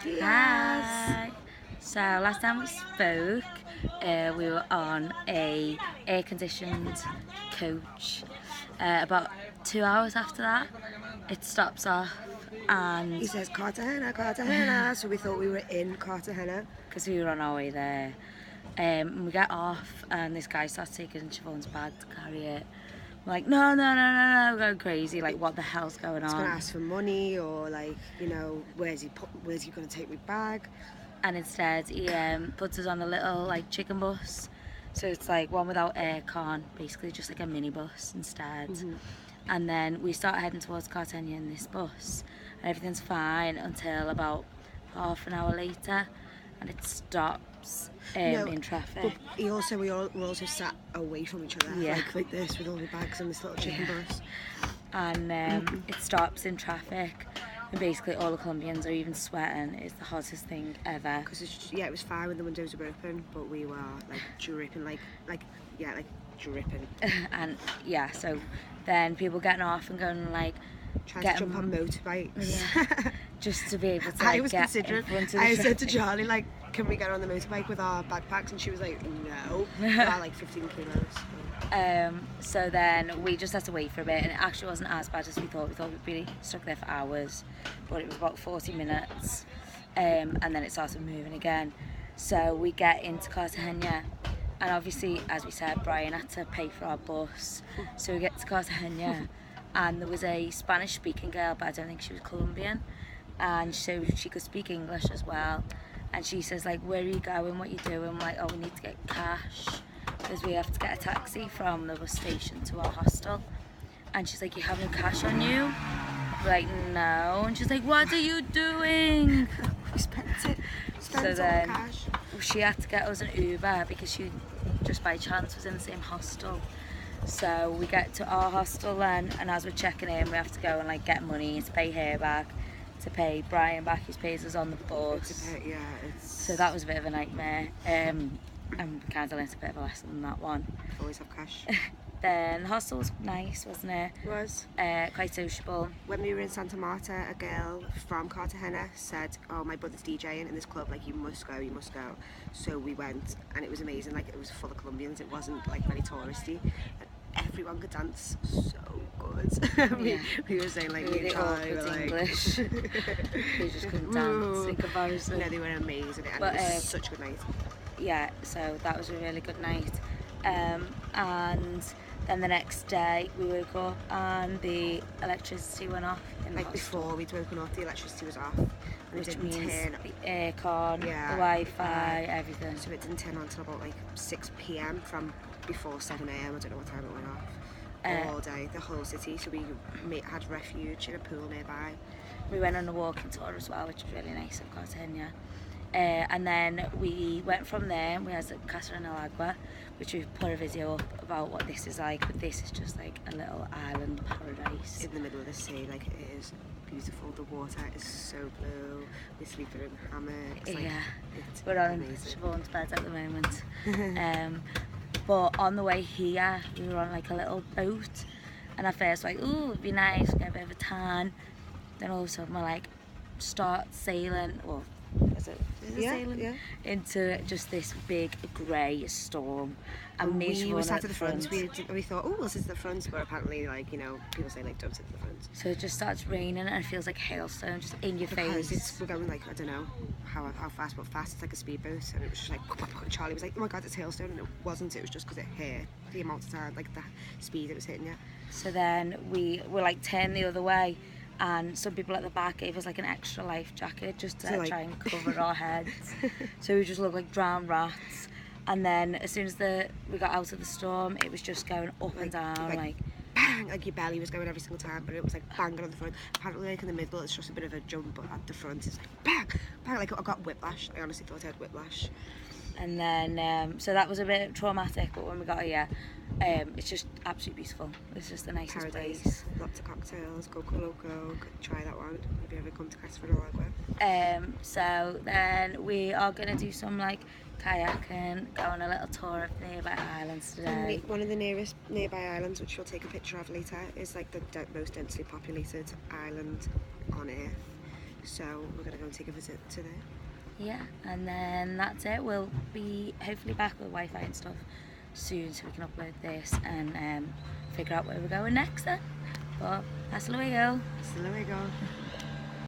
Buenos dias. Hi. So last time we spoke, we were on a air-conditioned coach. About 2 hours after that, it stops off, and He says Cartagena, Cartagena. So we thought we were in Cartagena. because we were on our way there, we get off, and this guy starts taking Siobhan's bag to carry it. We're like, no, we're going crazy. Like, what the hell's going He's on? gonna ask for money, or like, you know, where's he gonna take my bag? And instead he puts us on a little like chicken bus, so it's like one without aircon, basically just like a minibus instead. And then we start heading towards Cartagena in this bus, and everything's fine until about half an hour later, and it stops in traffic. But we're also sat away from each other, like this, with all the bags and this little chicken bus. And it stops in traffic, and basically all the Colombians are even sweating. It's the hottest thing ever. Because it was fine when the windows were open, but we were like dripping, like dripping. And yeah, so then people getting off and going like Trying to jump on motorbikes. Just to be able to I was get considering. in front of I the said to Charlie, like, can we get on the motorbike with our backpacks? And she was like, no. We are like 15 kilos. So then we just had to wait for a bit, and it actually wasn't as bad as we thought. We thought we'd be stuck there for hours, but it was about 40 minutes, and then it started moving again. So we get into Cartagena, and obviously, as we said, Brian had to pay for our bus. So we get to Cartagena, and there was a Spanish-speaking girl, but I don't think she was Colombian, and so she could speak English as well. And she says, like, where are you going, what are you doing? We're like, oh, we need to get cash, because we have to get a taxi from the bus station to our hostel. And she's like, you have no cash on you? We're like, no. And she's like, what are you doing? We spent So all the then cash. she had to get us an Uber, because she just by chance was in the same hostel. So we get to our hostel then, and as we're checking in, we have to go and like get money to pay her back, to pay Brian back, who pays us on the bus. So that was a bit of a nightmare, and we kind of learnt a bit of a lesson in that one. Always have cash. Then the hostel was nice, wasn't it? It was. Quite sociable. When we were in Santa Marta, a girl from Cartagena said, oh, my brother's DJing in this club, like, you must go. So we went, and it was amazing. Like, it was full of Colombians. It wasn't like very touristy, and everyone could dance so good. we were saying, like, we tried, like English. They just couldn't dance in comparison. No, they were amazing, and But, it was such a good night. Yeah, so that was a really good night. And then the next day we woke up and the electricity went off in the Like, hostel. before we'd woken up, the electricity was off, and Which it didn't means turn. the aircon, the Yeah, Wi-Fi, everything. So it didn't turn on until about like 6 p.m. from before 7 a.m. I don't know what time it went off. All day, the whole city. So we had refuge in a pool nearby. We went on a walking tour as well, which was really nice of Cartagena. And then we went from there. We had the Casa, Agua, which we've put a video up about what this is like. But this is just like a little island paradise In the middle of the sea, like, it is beautiful. The water is so blue. We're sleeping in hammocks. Like, it's we're on amazing. Siobhan's bed at the moment. But on the way here, we were on like a little boat, and at first like, ooh, it'd be nice, get a bit of a tan. Then all of a sudden we're like, start sailing, or is it sailing? Yeah. Into just this big grey storm. And we were sat at the front. We thought, oh, this is the front, but apparently, like, you know, people say, like, don't sit at the front. So it just starts raining, and it feels like hailstone just in your Because face. we're going, like, I don't know how fast, but fast. It's like a speedboat, and it was just like, and Charlie was like, oh my god, it's hailstone, and it wasn't. It was just because it hit the amount of time, like the speed it was hitting you. So then we were like turned the other way, and some people at the back gave us like an extra life jacket just to like try and cover our heads. So we just looked like drowned rats. And then as soon as we got out of the storm, it was just going up and down, like bang, like your belly was going every single time, but it was like banging on the front. Apparently, like in the middle, it's just a bit of a jump, but at the front, it's like bang, bang. Like, I got whiplash. I honestly thought I had whiplash. And then, so that was a bit traumatic, but when we got here, it's just absolutely beautiful. It's just the nicest place. Lots of cocktails, Coco Loco, try that one if you ever come to Casa, Agua. So then we are going to do some like kayaking, go on a little tour of nearby islands today. One of the nearest nearby islands, which we'll take a picture of later, is like the most densely populated island on Earth. So we're going to go and take a visit to there. Yeah, and then that's it. We'll be hopefully back with Wi-Fi and stuff soon, so we can upload this and figure out where we're going next then. But hasta luego. Hasta luego.